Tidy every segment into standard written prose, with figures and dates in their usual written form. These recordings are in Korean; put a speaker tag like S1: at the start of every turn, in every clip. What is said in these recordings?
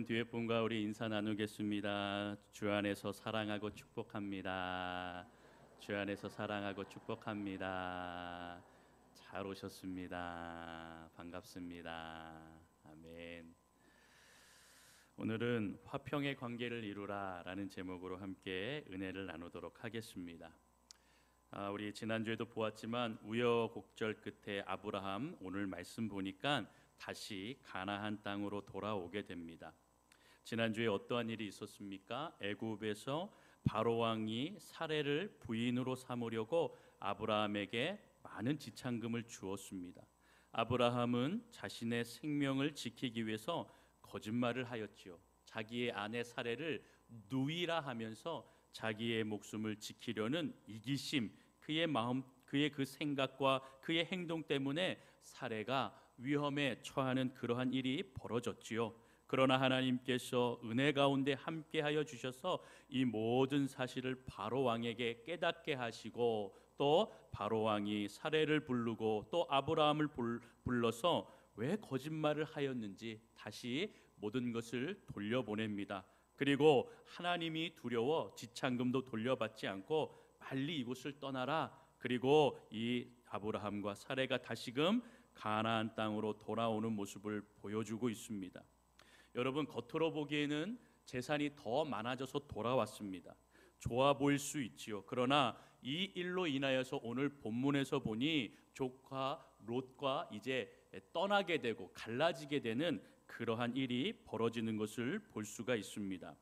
S1: 뒤에 분과 우리 인사 나누겠습니다. 주 안에서 사랑하고 축복합니다. 주 안에서 사랑하고 축복합니다. 잘 오셨습니다. 반갑습니다. 아멘. 오늘은 화평의 관계를 이루라라는 제목으로 함께 은혜를 나누도록 하겠습니다. 우리 지난주에도 보았지만 우여곡절 끝에 아브라함 오늘 말씀 보니까 다시 가나안 땅으로 돌아오게 됩니다. 지난주에 어떠한 일이 있었습니까? 애굽에서 바로 왕이 사레를 부인으로 삼으려고 아브라함에게 많은 지참금을 주었습니다. 아브라함은 자신의 생명을 지키기 위해서 거짓말을 하였지요. 자기의 아내 사레를 누이라 하면서 자기의 목숨을 지키려는 이기심, 그의 마음, 그의 그 생각과 그의 행동 때문에 사레가 위험에 처하는 그러한 일이 벌어졌지요. 그러나 하나님께서 은혜 가운데 함께하여 주셔서 이 모든 사실을 바로 왕에게 깨닫게 하시고, 또 바로 왕이 사레를 부르고 또 아브라함을 불러서 왜 거짓말을 하였는지 다시 모든 것을 돌려보냅니다. 그리고 하나님이 두려워 지참금도 돌려받지 않고 빨리 이곳을 떠나라. 그리고 이 아브라함과 사레가 다시금 가나안 땅으로 돌아오는 모습을 보여주고 있습니다. 여러분, 겉으로 보기에는 재산이 더 많아져서 돌아왔습니다. 좋아 보일 수 있지요. 그러나 이 일로 인하여서 오늘 본문에서 보니 조카 롯과 이제 떠나게 되고 갈라지게 되는 그러한 일이 벌어지는 것을 볼 수가 있습니다.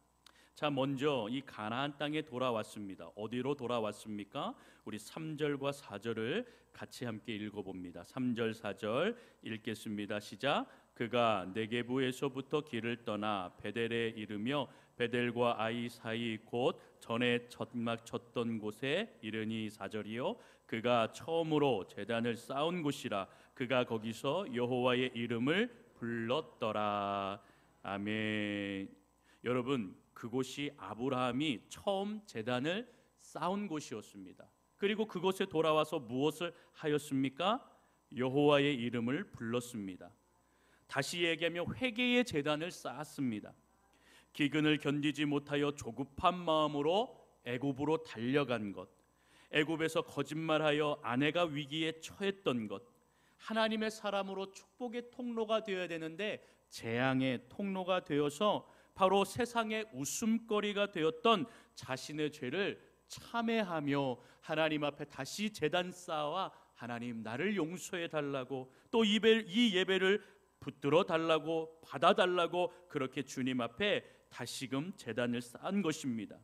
S1: 자, 먼저 이 가나안 땅에 돌아왔습니다. 어디로 돌아왔습니까? 우리 3절과 4절을 같이 함께 읽어봅니다. 3절 4절 읽겠습니다. 시작. 그가 네게부에서부터 길을 떠나 베델에 이르며 베델과 아이 사이 곧 전에 젖막 쳤던 곳에 이르니 4절이요. 그가 처음으로 제단을 쌓은 곳이라. 그가 거기서 여호와의 이름을 불렀더라. 아멘. 여러분, 그곳이 아브라함이 처음 제단을 쌓은 곳이었습니다. 그리고 그곳에 돌아와서 무엇을 하였습니까? 여호와의 이름을 불렀습니다. 다시 얘기하면 회개의 제단을 쌓았습니다. 기근을 견디지 못하여 조급한 마음으로 애굽으로 달려간 것, 애굽에서 거짓말하여 아내가 위기에 처했던 것, 하나님의 사람으로 축복의 통로가 되어야 되는데 재앙의 통로가 되어서 바로 세상의 웃음거리가 되었던 자신의 죄를 참회하며 하나님 앞에 다시 제단 쌓아 하나님 나를 용서해 달라고, 또 이 예배를 붙들어 달라고, 받아 달라고 그렇게 주님 앞에 다시금 제단을 쌓은 것입니다.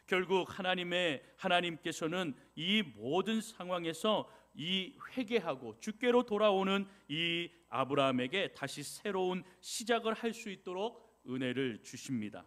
S1: 결국 하나님께서는 이 모든 상황에서 이 회개하고 주께로 돌아오는 이 아브라함에게 다시 새로운 시작을 할 수 있도록 은혜를 주십니다.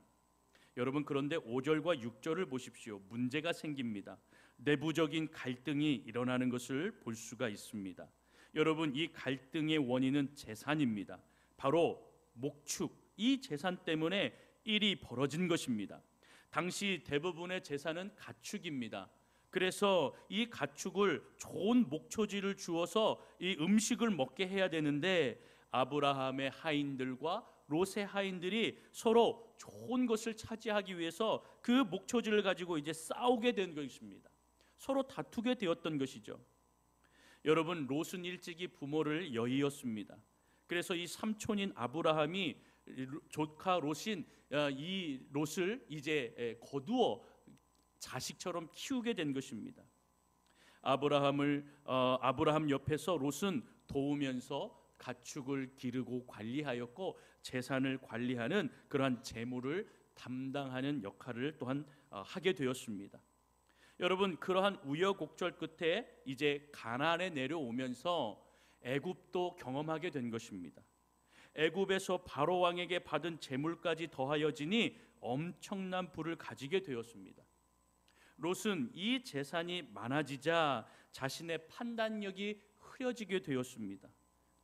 S1: 여러분, 그런데 5절과 6절을 보십시오. 문제가 생깁니다. 내부적인 갈등이 일어나는 것을 볼 수가 있습니다. 여러분, 이 갈등의 원인은 재산입니다. 바로 목축, 이 재산 때문에 일이 벌어진 것입니다. 당시 대부분의 재산은 가축입니다. 그래서 이 가축을 좋은 목초지를 주어서 이 음식을 먹게 해야 되는데 아브라함의 하인들과 롯의 하인들이 서로 좋은 것을 차지하기 위해서 그 목초지를 가지고 이제 싸우게 된 것입니다. 서로 다투게 되었던 것이죠. 여러분, 롯은 일찍이 부모를 여의었습니다. 그래서 이 삼촌인 아브라함이 조카 롯인 이 롯을 이제 거두어 자식처럼 키우게 된 것입니다. 아브라함 옆에서 롯은 도우면서 가축을 기르고 관리하였고 재산을 관리하는 그러한 재물을 담당하는 역할을 또한 하게 되었습니다. 여러분, 그러한 우여곡절 끝에 이제 가나안에 내려오면서 애굽도 경험하게 된 것입니다. 애굽에서 바로 왕에게 받은 재물까지 더하여지니 엄청난 부를 가지게 되었습니다. 롯은 이 재산이 많아지자 자신의 판단력이 흐려지게 되었습니다.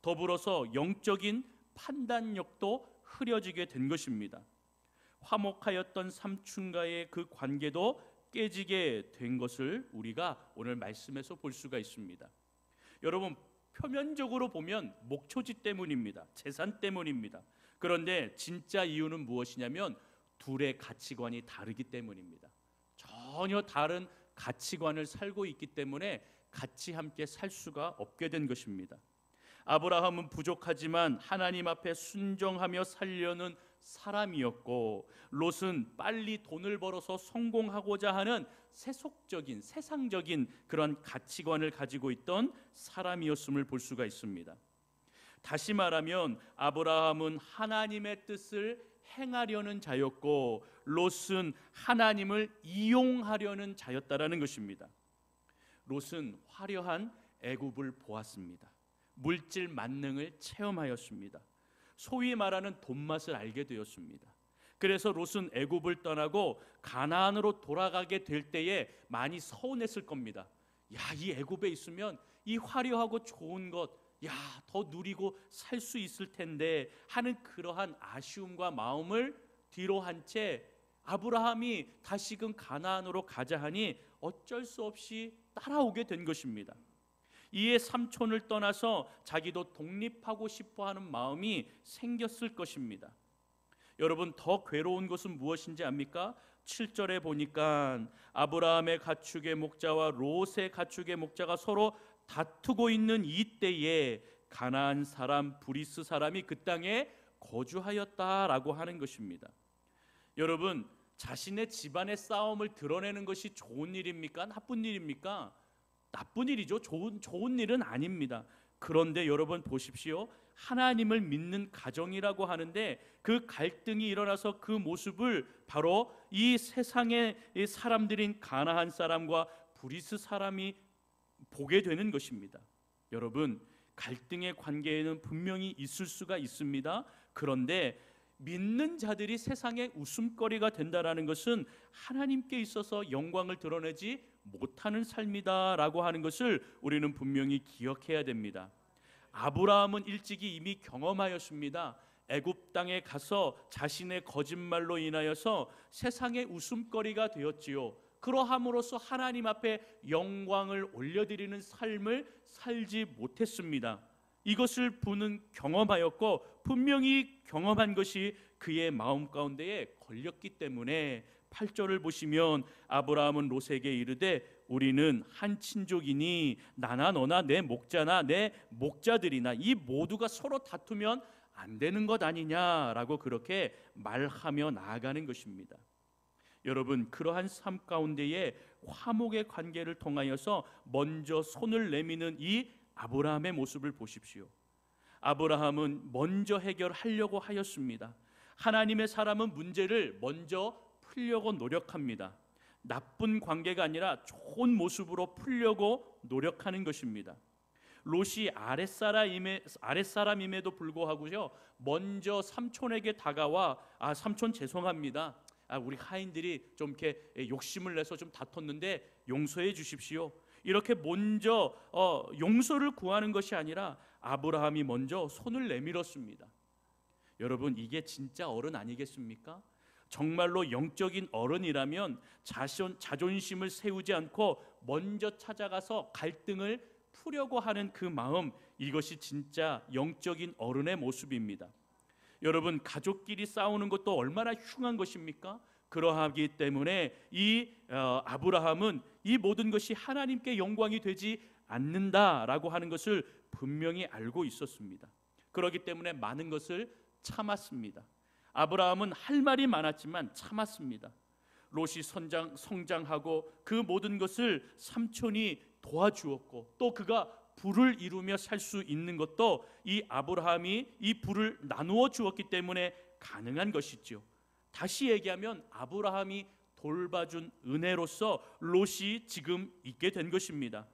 S1: 더불어서 영적인 판단력도 흐려지게 된 것입니다. 화목하였던 삼촌과의 그 관계도 깨지게 된 것을 우리가 오늘 말씀에서 볼 수가 있습니다. 여러분, 표면적으로 보면 목초지 때문입니다. 재산 때문입니다. 그런데 진짜 이유는 무엇이냐면 둘의 가치관이 다르기 때문입니다. 전혀 다른 가치관을 살고 있기 때문에 같이 함께 살 수가 없게 된 것입니다. 아브라함은 부족하지만 하나님 앞에 순종하며 살려는 사람이었고, 롯은 빨리 돈을 벌어서 성공하고자 하는 세속적인 세상적인 그런 가치관을 가지고 있던 사람이었음을 볼 수가 있습니다. 다시 말하면 아브라함은 하나님의 뜻을 행하려는 자였고, 롯은 하나님을 이용하려는 자였다라는 것입니다. 롯은 화려한 애굽을 보았습니다. 물질 만능을 체험하였습니다. 소위 말하는 돈맛을 알게 되었습니다. 그래서 롯은 애굽을 떠나고 가나안으로 돌아가게 될 때에 많이 서운했을 겁니다. 야, 이 애굽에 있으면 이 화려하고 좋은 것, 야, 더 누리고 살 수 있을 텐데 하는 그러한 아쉬움과 마음을 뒤로 한 채 아브라함이 다시금 가나안으로 가자 하니 어쩔 수 없이 따라오게 된 것입니다. 이에 삼촌을 떠나서 자기도 독립하고 싶어하는 마음이 생겼을 것입니다. 여러분, 더 괴로운 것은 무엇인지 압니까? 7절에 보니까 아브라함의 가축의 목자와 롯의 가축의 목자가 서로 다투고 있는 이때에 가나안 사람 브리스 사람이 그 땅에 거주하였다라고 하는 것입니다. 여러분, 자신의 집안의 싸움을 드러내는 것이 좋은 일입니까? 나쁜 일입니까? 나쁜 일이죠. 좋은 일은 아닙니다. 그런데 여러분 보십시오. 하나님을 믿는 가정이라고 하는데 그 갈등이 일어나서 그 모습을 바로 이 세상의 사람들인 가나안 사람과 브리스 사람이 보게 되는 것입니다. 여러분, 갈등의 관계에는 분명히 있을 수가 있습니다. 그런데 믿는 자들이 세상의 웃음거리가 된다라는 것은 하나님께 있어서 영광을 드러내지 못하는 삶이다라고 하는 것을 우리는 분명히 기억해야 됩니다. 아브라함은 일찍이 이미 경험하였습니다. 애굽 땅에 가서 자신의 거짓말로 인하여서 세상의 웃음거리가 되었지요. 그러함으로써 하나님 앞에 영광을 올려드리는 삶을 살지 못했습니다. 이것을 그는 경험하였고 분명히 경험한 것이 그의 마음 가운데에 걸렸기 때문에 8절을 보시면 아브라함은 롯에게 이르되 우리는 한 친족이니 나나 너나 내 목자나 내 목자들이나 이 모두가 서로 다투면 안 되는 것 아니냐라고 그렇게 말하며 나아가는 것입니다. 여러분, 그러한 삶 가운데에 화목의 관계를 통하여서 먼저 손을 내미는 이 아브라함의 모습을 보십시오. 아브라함은 먼저 해결하려고 하였습니다. 하나님의 사람은 문제를 먼저 풀려고 노력합니다. 나쁜 관계가 아니라 좋은 모습으로 풀려고 노력하는 것입니다. 롯이 아랫사람임에도 불구하고요, 먼저 삼촌에게 다가와 삼촌 죄송합니다. 우리 하인들이 좀 이렇게 욕심을 내서 좀 다퉜는데 용서해 주십시오. 이렇게 먼저 용서를 구하는 것이 아니라 아브라함이 먼저 손을 내밀었습니다. 여러분, 이게 진짜 어른 아니겠습니까? 정말로 영적인 어른이라면 자존심을 세우지 않고 먼저 찾아가서 갈등을 풀려고 하는 그 마음, 이것이 진짜 영적인 어른의 모습입니다. 여러분, 가족끼리 싸우는 것도 얼마나 흉한 것입니까? 그러하기 때문에 이 아브라함은 이 모든 것이 하나님께 영광이 되지 않는다라고 하는 것을 분명히 알고 있었습니다. 그렇기 때문에 많은 것을 참았습니다. 아브라함은 할 말이 많았지만 참았습니다. 롯이 성장하고 그 모든 것을 삼촌이 도와주었고 또 그가 부를 이루며 살 수 있는 것도 이 아브라함이 이 부를 나누어 주었기 때문에 가능한 것이죠. 다시 얘기하면 아브라함이 돌봐준 은혜로서 롯이 지금 있게 된 것입니다.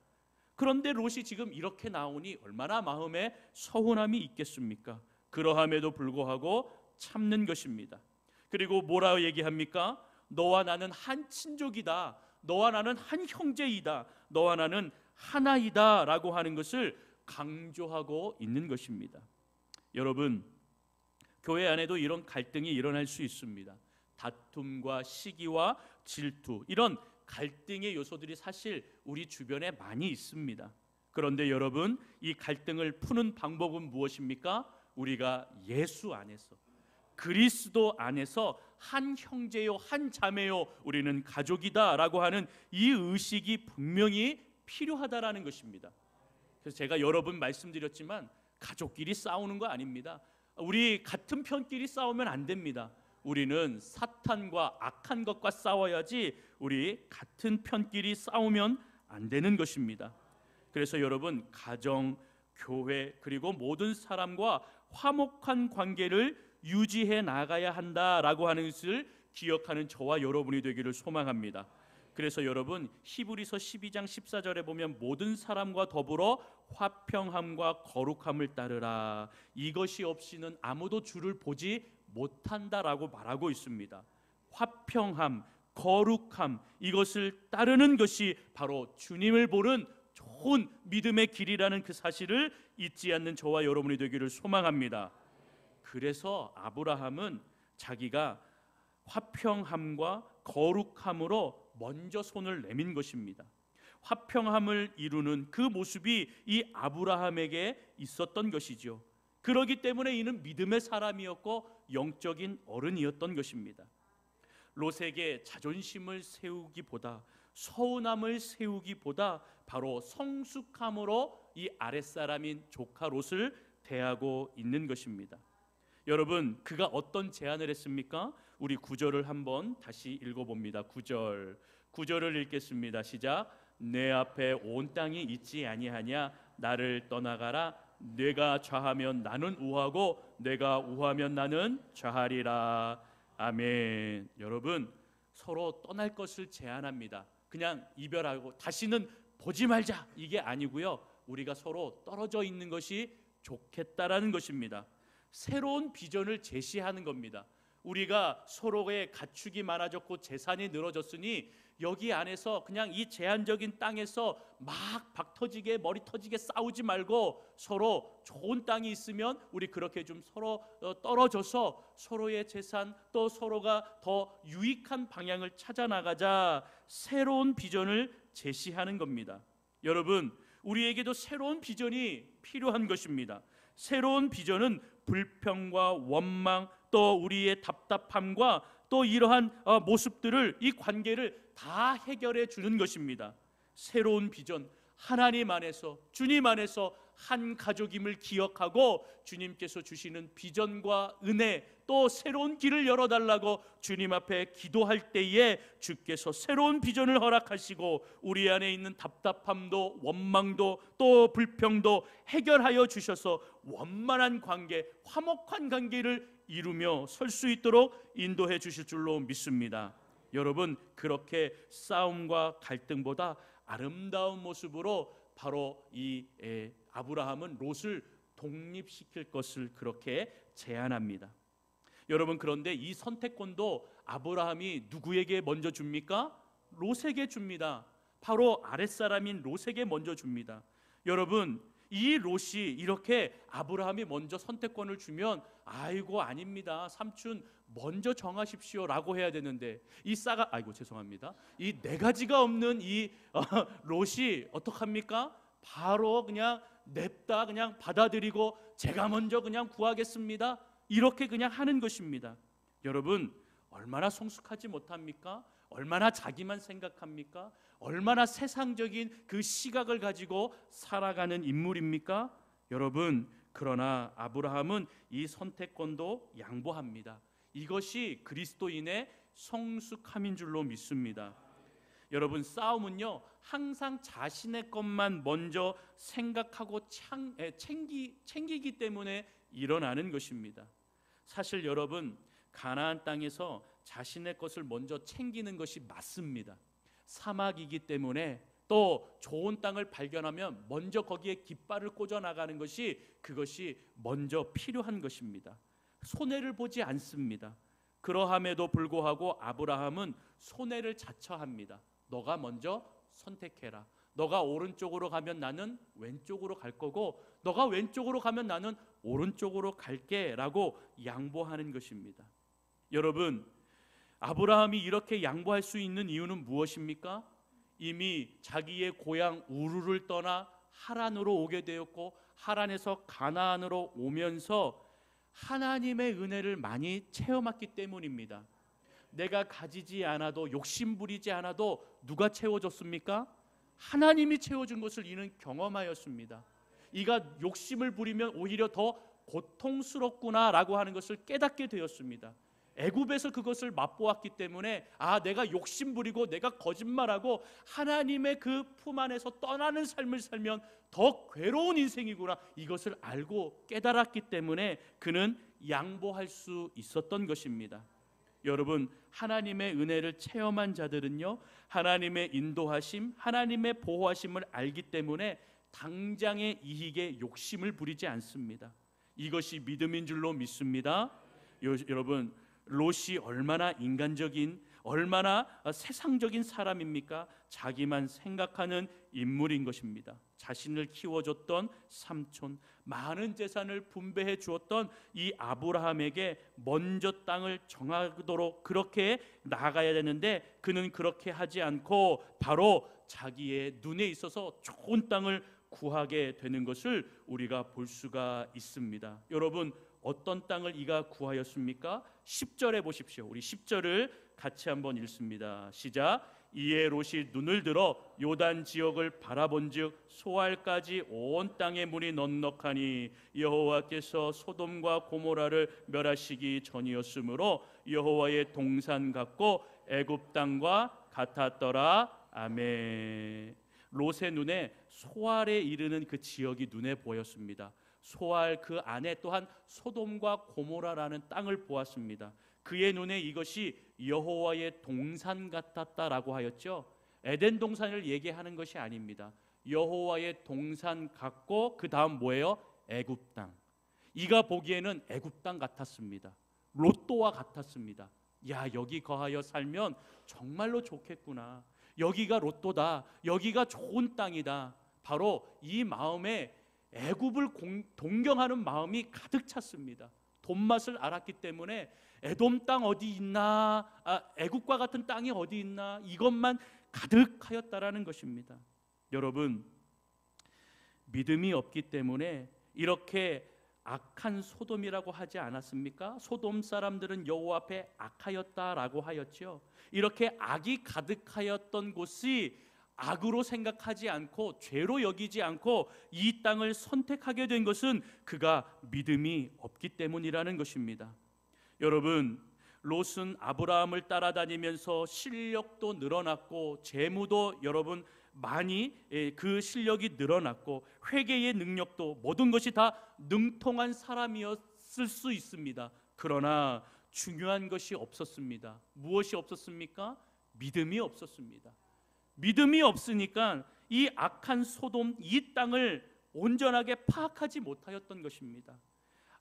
S1: 그런데 롯이 지금 이렇게 나오니 얼마나 마음에 서운함이 있겠습니까? 그러함에도 불구하고 참는 것입니다. 그리고 뭐라고 얘기합니까? 너와 나는 한 친족이다. 너와 나는 한 형제이다. 너와 나는 하나이다 라고 하는 것을 강조하고 있는 것입니다. 여러분, 교회 안에도 이런 갈등이 일어날 수 있습니다. 다툼과 시기와 질투, 이런 갈등의 요소들이 사실 우리 주변에 많이 있습니다. 그런데 여러분, 이 갈등을 푸는 방법은 무엇입니까? 우리가 예수 안에서 그리스도 안에서 한 형제요 한 자매요 우리는 가족이다라고 하는 이 의식이 분명히 필요하다라는 것입니다. 그래서 제가 여러 번 말씀드렸지만 가족끼리 싸우는 거 아닙니다. 우리 같은 편끼리 싸우면 안 됩니다. 우리는 사탄과 악한 것과 싸워야지 우리 같은 편끼리 싸우면 안 되는 것입니다. 그래서 여러분 가정, 교회 그리고 모든 사람과 화목한 관계를 유지해 나가야 한다라고 하는 것을 기억하는 저와 여러분이 되기를 소망합니다. 그래서 여러분 히브리서 12장 14절에 보면 모든 사람과 더불어 화평함과 거룩함을 따르라. 이것이 없이는 아무도 주를 보지 못한다라고 말하고 있습니다. 화평함, 거룩함 이것을 따르는 것이 바로 주님을 보는 좋은 믿음의 길이라는 그 사실을 잊지 않는 저와 여러분이 되기를 소망합니다. 그래서 아브라함은 자기가 화평함과 거룩함으로 먼저 손을 내민 것입니다. 화평함을 이루는 그 모습이 이 아브라함에게 있었던 것이죠. 그러기 때문에 이는 믿음의 사람이었고 영적인 어른이었던 것입니다. 롯에게 자존심을 세우기보다 서운함을 세우기보다 바로 성숙함으로 이 아랫사람인 조카 롯을 대하고 있는 것입니다. 여러분 그가 어떤 제안을 했습니까? 우리 9절을 한번 다시 읽어봅니다. 9절을 읽겠습니다. 시작. 내 앞에 온 땅이 있지 아니하냐 나를 떠나가라. 내가 좌하면 나는 우하고 내가 우하면 나는 좌하리라. 아멘. 여러분 서로 떠날 것을 제안합니다. 그냥 이별하고 다시는 보지 말자 이게 아니고요. 우리가 서로 떨어져 있는 것이 좋겠다라는 것입니다. 새로운 비전을 제시하는 겁니다. 우리가 서로의 가축이 많아졌고 재산이 늘어졌으니 여기 안에서 그냥 이 제한적인 땅에서 막 박터지게 머리 터지게 싸우지 말고 서로 좋은 땅이 있으면 우리 그렇게 좀 서로 떨어져서 서로의 재산 또 서로가 더 유익한 방향을 찾아 나가자. 새로운 비전을 제시하는 겁니다. 여러분 우리에게도 새로운 비전이 필요한 것입니다. 새로운 비전은 불평과 원망 또 우리의 답답함과 또 이러한 모습들을 이 관계를 다 해결해 주는 것입니다. 새로운 비전 하나님 안에서 주님 안에서 한 가족임을 기억하고 주님께서 주시는 비전과 은혜 또 새로운 길을 열어달라고 주님 앞에 기도할 때에 주께서 새로운 비전을 허락하시고 우리 안에 있는 답답함도 원망도 또 불평도 해결하여 주셔서 원만한 관계 화목한 관계를 이루며 설 수 있도록 인도해 주실 줄로 믿습니다. 여러분 그렇게 싸움과 갈등보다 아름다운 모습으로 바로 이 아브라함은 롯을 독립시킬 것을 그렇게 제안합니다. 여러분 그런데 이 선택권도 아브라함이 누구에게 먼저 줍니까? 롯에게 줍니다. 바로 아랫사람인 롯에게 먼저 줍니다. 여러분 이 롯이 이렇게 아브라함이 먼저 선택권을 주면 아이고 아닙니다. 삼촌 먼저 정하십시오 라고 해야 되는데 이 죄송합니다. 이 네 가지가 없는 이 롯이 어떡합니까? 바로 그냥 냅다 그냥 받아들이고 제가 먼저 그냥 구하겠습니다. 이렇게 그냥 하는 것입니다. 여러분 얼마나 성숙하지 못합니까? 얼마나 자기만 생각합니까? 얼마나 세상적인 그 시각을 가지고 살아가는 인물입니까? 여러분 그러나 아브라함은 이 선택권도 양보합니다. 이것이 그리스도인의 성숙함인 줄로 믿습니다. 여러분 싸움은요 항상 자신의 것만 먼저 생각하고 챙기기 때문에 일어나는 것입니다. 사실 여러분 가나안 땅에서 자신의 것을 먼저 챙기는 것이 맞습니다. 사막이기 때문에 또 좋은 땅을 발견하면 먼저 거기에 깃발을 꽂아 나가는 것이 그것이 먼저 필요한 것입니다. 손해를 보지 않습니다. 그러함에도 불구하고 아브라함은 손해를 자처합니다. 너가 먼저 선택해라. 너가 오른쪽으로 가면 나는 왼쪽으로 갈 거고 너가 왼쪽으로 가면 나는 오른쪽으로 갈게 라고 양보하는 것입니다. 여러분 아브라함이 이렇게 양보할 수 있는 이유는 무엇입니까? 이미 자기의 고향 우르를 떠나 하란으로 오게 되었고 하란에서 가나안으로 오면서 하나님의 은혜를 많이 체험했기 때문입니다. 내가 가지지 않아도, 욕심 부리지 않아도 누가 채워줬습니까? 하나님이 채워준 것을 이는 경험하였습니다. 이가 욕심을 부리면 오히려 더 고통스럽구나라고 하는 것을 깨닫게 되었습니다. 애굽에서 그것을 맛보았기 때문에 내가 욕심 부리고 내가 거짓말하고 하나님의 그 품 안에서 떠나는 삶을 살면 더 괴로운 인생이구나, 이것을 알고 깨달았기 때문에 그는 양보할 수 있었던 것입니다. 여러분, 하나님의 은혜를 체험한 자들은요, 하나님의 인도하심, 하나님의 보호하심을 알기 때문에 당장의 이익에 욕심을 부리지 않습니다. 이것이 믿음인 줄로 믿습니다. 여러분, 롯이 얼마나 인간적인, 얼마나 세상적인 사람입니까? 자기만 생각하는 인물인 것입니다. 자신을 키워줬던 삼촌, 많은 재산을 분배해 주었던 이 아브라함에게 먼저 땅을 정하도록 그렇게 나아가야 되는데, 그는 그렇게 하지 않고 바로 자기의 눈에 있어서 좋은 땅을 구하게 되는 것을 우리가 볼 수가 있습니다. 여러분, 어떤 땅을 이가 구하였습니까? 10절에 보십시오. 우리 10절을 같이 한번 읽습니다. 시작. 이에 롯이 눈을 들어 요단 지역을 바라본즉 소알까지 온 땅의 물이 넉넉하니 여호와께서 소돔과 고모라를 멸하시기 전이었으므로 여호와의 동산 같고 애굽 땅과 같았더라. 아멘. 롯의 눈에 소알에 이르는 그 지역이 눈에 보였습니다. 소알 그 안에 또한 소돔과 고모라라는 땅을 보았습니다. 그의 눈에 이것이 여호와의 동산 같았다라고 하였죠. 에덴 동산을 얘기하는 것이 아닙니다. 여호와의 동산 같고 그 다음 뭐예요? 애굽 땅. 이가 보기에는 애굽 땅 같았습니다. 롯도와 같았습니다. 야, 여기 거하여 살면 정말로 좋겠구나. 여기가 롯도다. 여기가 좋은 땅이다. 바로 이 마음에 애굽을 동경하는 마음이 가득 찼습니다. 돈맛을 알았기 때문에 에돔 땅 어디 있나, 애굽과 같은 땅이 어디 있나, 이것만 가득하였다라는 것입니다. 여러분, 믿음이 없기 때문에 이렇게 악한 소돔이라고 하지 않았습니까? 소돔 사람들은 여호와 앞에 악하였다라고 하였죠. 이렇게 악이 가득하였던 곳이 악으로 생각하지 않고 죄로 여기지 않고 이 땅을 선택하게 된 것은 그가 믿음이 없기 때문이라는 것입니다. 여러분, 롯은 아브라함을 따라다니면서 실력도 늘어났고 재무도 여러분 많이 그 실력이 늘어났고 회개의 능력도, 모든 것이 다 능통한 사람이었을 수 있습니다. 그러나 중요한 것이 없었습니다. 무엇이 없었습니까? 믿음이 없었습니다. 믿음이 없으니까 이 악한 소돔, 이 땅을 온전하게 파악하지 못하였던 것입니다.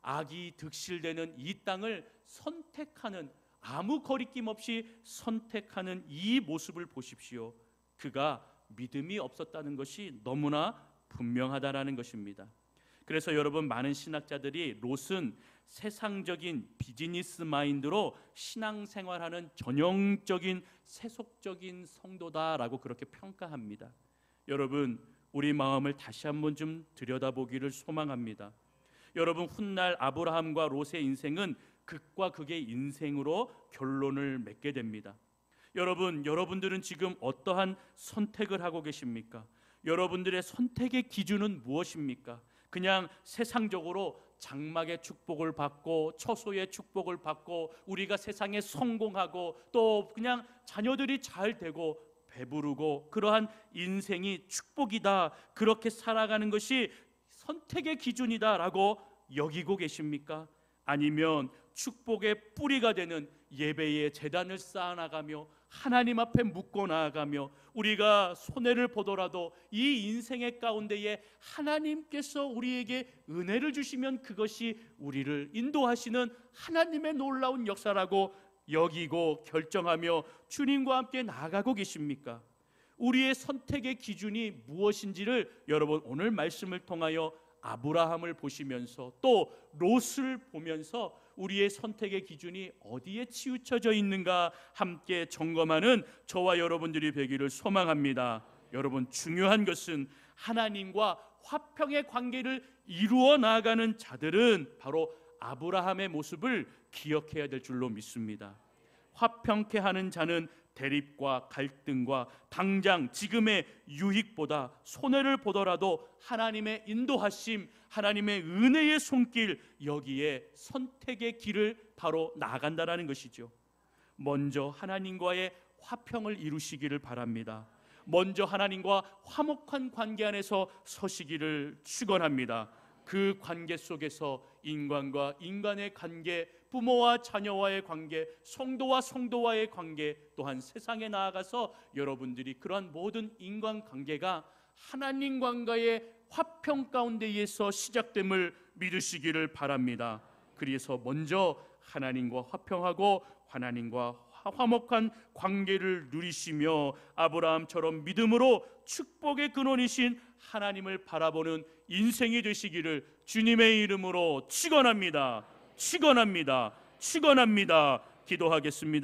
S1: 악이 득실되는 이 땅을 선택하는, 아무 거리낌 없이 선택하는 이 모습을 보십시오. 그가 믿음이 없었다는 것이 너무나 분명하다라는 것입니다. 그래서 여러분, 많은 신학자들이 롯은 세상적인 비즈니스 마인드로 신앙생활하는 전형적인 세속적인 성도다라고 그렇게 평가합니다. 여러분, 우리 마음을 다시 한번 좀 들여다보기를 소망합니다. 여러분, 훗날 아브라함과 롯의 인생은 극과 극의 인생으로 결론을 맺게 됩니다. 여러분, 여러분들은 지금 어떠한 선택을 하고 계십니까? 여러분들의 선택의 기준은 무엇입니까? 그냥 세상적으로 장막의 축복을 받고 처소의 축복을 받고 우리가 세상에 성공하고 또 그냥 자녀들이 잘 되고 배부르고 그러한 인생이 축복이다, 그렇게 살아가는 것이 선택의 기준이다라고 여기고 계십니까? 아니면 축복의 뿌리가 되는 예배의 제단을 쌓아나가며 하나님 앞에 묻고 나아가며 우리가 손해를 보더라도 이 인생의 가운데에 하나님께서 우리에게 은혜를 주시면 그것이 우리를 인도하시는 하나님의 놀라운 역사라고 여기고 결정하며 주님과 함께 나아가고 계십니까? 우리의 선택의 기준이 무엇인지를 여러분 오늘 말씀을 통하여 아브라함을 보시면서 또 롯을 보면서 우리의 선택의 기준이 어디에 치우쳐져 있는가 함께 점검하는 저와 여러분들이 되기를 소망합니다. 여러분, 중요한 것은 하나님과 화평의 관계를 이루어 나가는 자들은 바로 아브라함의 모습을 기억해야 될 줄로 믿습니다. 화평케 하는 자는 대립과 갈등과 당장 지금의 유익보다 손해를 보더라도 하나님의 인도하심, 하나님의 은혜의 손길, 여기에 선택의 길을 바로 나아간다라는 것이죠. 먼저 하나님과의 화평을 이루시기를 바랍니다. 먼저 하나님과 화목한 관계 안에서 서시기를 축원합니다. 그 관계 속에서 인간과 인간의 관계, 부모와 자녀와의 관계, 성도와 성도와의 관계, 또한 세상에 나아가서 여러분들이 그러한 모든 인간관계가 하나님과의 화평 가운데에서 시작됨을 믿으시기를 바랍니다. 그래서 먼저 하나님과 화평하고 하나님과 화목한 관계를 누리시며 아브라함처럼 믿음으로 축복의 근원이신 하나님을 바라보는 인생이 되시기를 주님의 이름으로 축원합니다. 축원합니다. 축원합니다. 기도하겠습니다.